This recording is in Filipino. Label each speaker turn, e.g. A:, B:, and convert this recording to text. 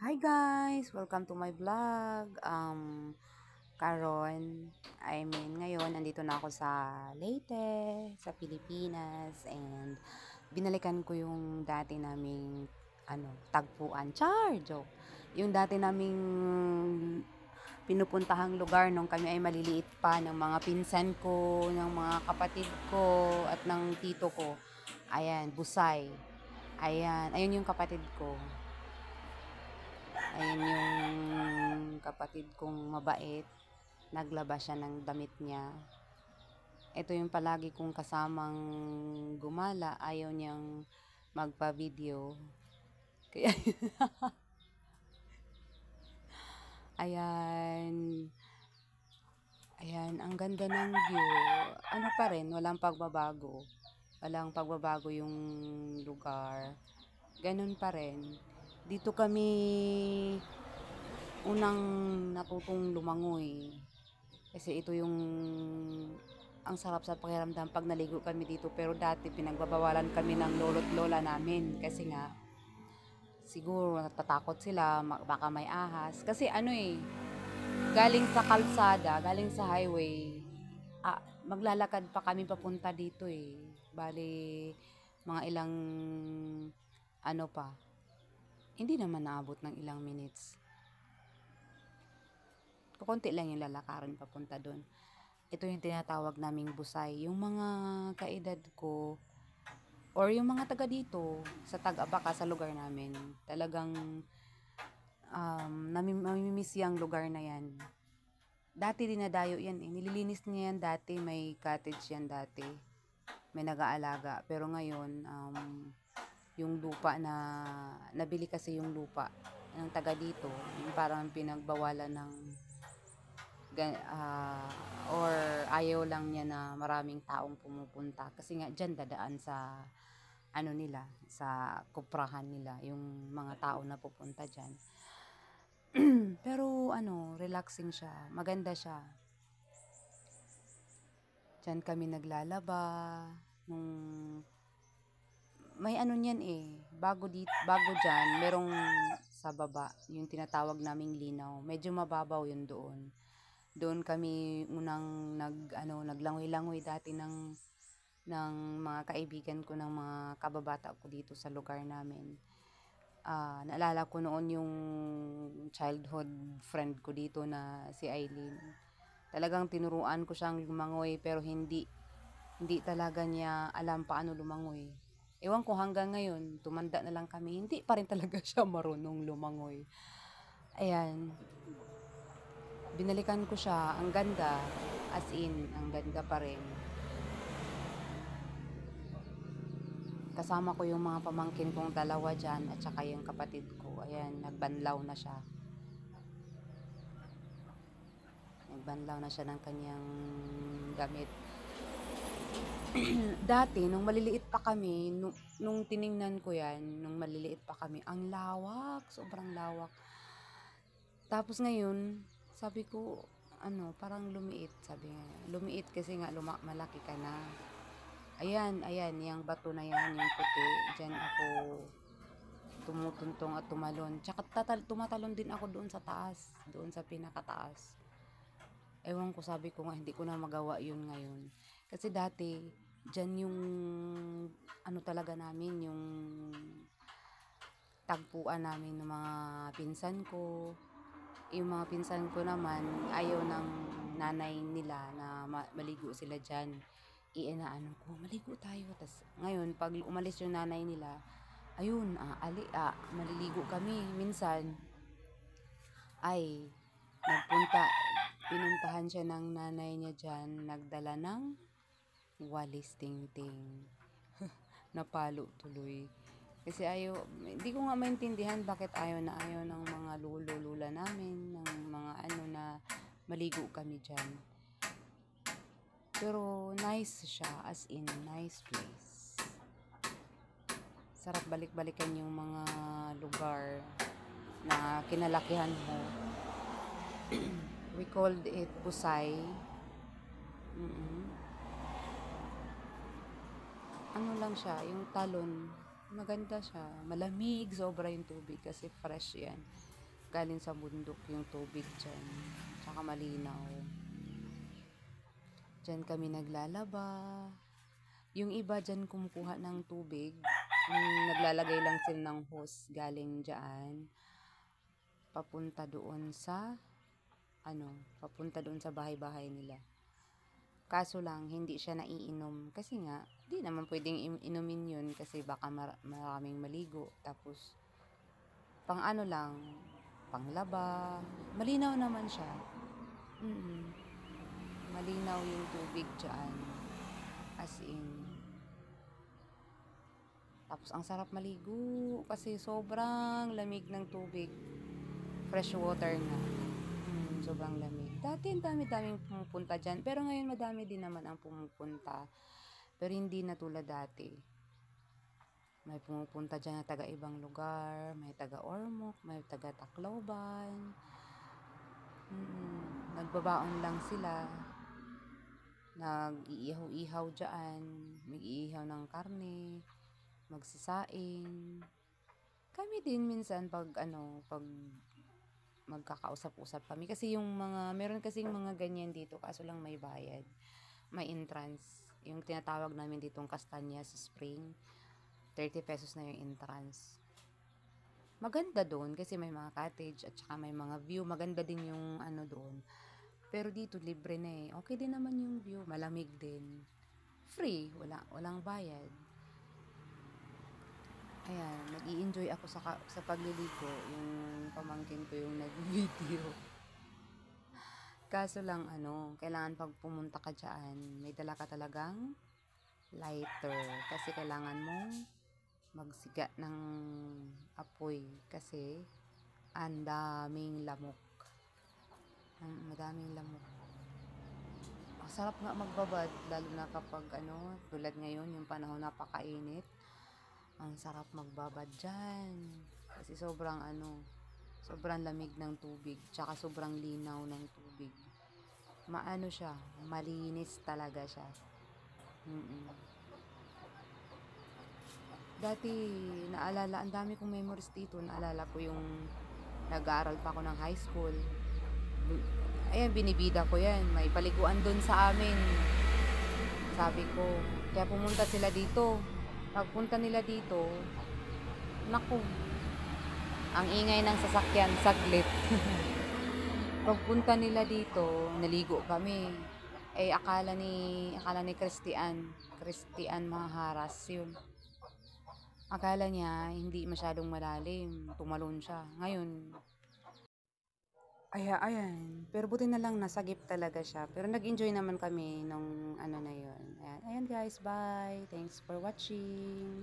A: Hi guys! Welcome to my vlog. Ngayon, andito na ako sa Leyte, sa Pilipinas, and binalikan ko yung dati naming, tagpuan. Joke! Yung dati naming pinupuntahang lugar nung kami ay maliliit pa ng mga pinsan ko, ng mga kapatid ko, at ng tito ko. Ayan, Busay. Ayun yung kapatid ko. Ayun yung kapatid kong mabait. Naglaba siya ng damit niya. Ito yung palagi kong kasamang gumala. Ayaw niyang magpa-video. Kaya, ayan. Ayan, ang ganda ng view. Ano pa rin, walang pagbabago. Walang pagbabago yung lugar. Ganun pa rin. Dito kami unang natutong lumangoy. Kasi ito yung ang sarap sa pakiramdam pag naligo kami dito. Pero dati pinagbabawalan kami ng lolo't lola namin. Kasi nga, siguro natatakot sila, baka may ahas. Kasi galing sa kalsada, galing sa highway, maglalakad pa kami papunta dito eh. Bali, mga ilang, ano pa, hindi naman naabot ng ilang minutes. Kukunti lang yung lalakarin papunta doon. Ito yung tinatawag naming Busay. Yung mga kaedad ko, or yung mga taga dito, sa Taga-Baka, sa lugar namin, talagang namimiss yung lugar na yan. Dati dinadayo yan eh. Nililinis niya yan dati. May cottage yan dati. May nag-aalaga. Pero ngayon, yung lupa na, nabili kasi yung lupa ng taga dito, yung parang pinagbawalan ng or ayaw lang niya na maraming taong pumupunta kasi nga dyan dadaan sa nila, sa kuprahan nila yung mga tao na pupunta dyan. Pero relaxing siya, maganda siya. Dyan kami naglalaba nung may niyan eh, bago dyan merong sa baba yung tinatawag naming linaw, medyo mababaw yun doon. Doon kami unang naglangoy-langoy dati ng mga kaibigan ko, ng mga kababata ko dito sa lugar namin. Naalala ko noon yung childhood friend ko dito na si Eileen. Talagang tinuruan ko siyang lumangoy pero hindi talaga niya alam paano lumangoy. Ewan ko hanggang ngayon, tumanda na lang kami, hindi pa rin talaga siya marunong lumangoy. Ayan, binalikan ko siya, ang ganda, as in, ang ganda pa rin. Kasama ko yung mga pamangkin kong dalawa dyan at saka yung kapatid ko. Ayan, nagbanlaw na siya. Nagbanlaw na siya ng kanyang damit. Dati, nung maliliit pa kami, nung tiningnan ko yan, nung maliliit pa kami, ang lawak, sobrang lawak. Tapos ngayon, sabi ko, parang lumiit, sabi nga. Lumiit kasi nga malaki ka na. Ayan, yung bato na yan, yung puti, dyan ako tumutuntong at tumalon. Tsaka tumatalon din ako doon sa taas, doon sa pinakataas. Ewan ko, sabi ko nga, hindi ko na magawa yun ngayon. Kasi dati, dyan yung, talaga namin, yung tagpuan namin ng mga pinsan ko. Yung mga pinsan ko naman, ayaw ng nanay nila na maligo sila dyan. Inaano ko, maligo tayo. Tas, ngayon, pag umalis yung nanay nila, ayun, maliligo kami. Minsan, ay, pinuntahan siya ng nanay niya dyan, nagdala ng walis tingting. Napalo tuloy. Kasi hindi ko nga maintindihan bakit ayaw ng mga lolo-lula namin, ng mga na maligo kami dyan. Pero nice siya, as in, nice place. Sarap balik-balikan yung mga lugar na kinalakihan mo. We called it Busay. Ano lang siya, yung talon, maganda siya. Malamig, sobra yung tubig kasi fresh yan. galing sa bundok yung tubig dyan. Tsaka malinaw. Dyan kami naglalaba. Yung iba dyan kumukuha ng tubig. Naglalagay lang sila ng hose galing dyan. Papunta doon sa bahay-bahay nila. Kaso lang, hindi siya naiinom. Kasi nga, di naman pwedeng inumin yun kasi baka maraming maligo. Tapos, pang ano lang, panglaba. Malinaw naman siya. Malinaw yung tubig dyan. As in. Tapos, ang sarap maligo kasi sobrang lamig ng tubig. Fresh water na. Sobrang lamig. Dati, ang dami-daming pumupunta dyan. Pero ngayon, madami din naman ang pumupunta. Pero hindi na tulad dati. May pumupunta dyan na taga-ibang lugar. May taga-Ormoc. May taga-Tacloban. Nagbabaon lang sila. Nag-iihaw-ihaw dyan. Mag-iihaw ng karne. Magsasaing. Kami din minsan pag magkakausap-usap kami. Kasi meron kasing mga ganyan dito, kaso lang may bayad. May entrance. Yung tinatawag namin ditong Castañas Spring, 30 pesos na yung entrance. Maganda doon kasi may mga cottage at saka may mga view. Maganda din yung doon. Pero dito, libre na eh. Okay din naman yung view. Malamig din. Free. Walang bayad. Ayan, nag-i-enjoy ako sa pagliligo. Yung pamangkin ko yung nag-video. Kaso lang kailangan pag pumunta ka dyan, may dala ka talagang lighter. Kasi kailangan mong magsiga ng apoy. Kasi ang daming lamok. Madaming lamok. Masarap nga magbabad, lalo na kapag tulad ngayon, yung panahon napakainit. Ang sarap magbabad dyan. Kasi sobrang lamig ng tubig. Tsaka sobrang linaw ng tubig. Siya, malinis talaga siya. Dati, ang dami kong memories dito. Naalala ko yung nag-aaral pa ako ng high school. Ayan, binibida ko yan. May paliguan doon sa amin. Sabi ko, kaya pumunta sila dito. Pagpunta nila dito, naku, ang ingay ng sasakyan, saglit. Pagpunta nila dito, naligo kami. Akala ni Christian Maharas yun. Akala niya, hindi masyadong malalim. Tumalon siya. Ngayon, ayan. Pero buti na lang nasagip talaga siya. Pero nag-enjoy naman kami nung na yun. Ayan guys, bye. Thanks for watching.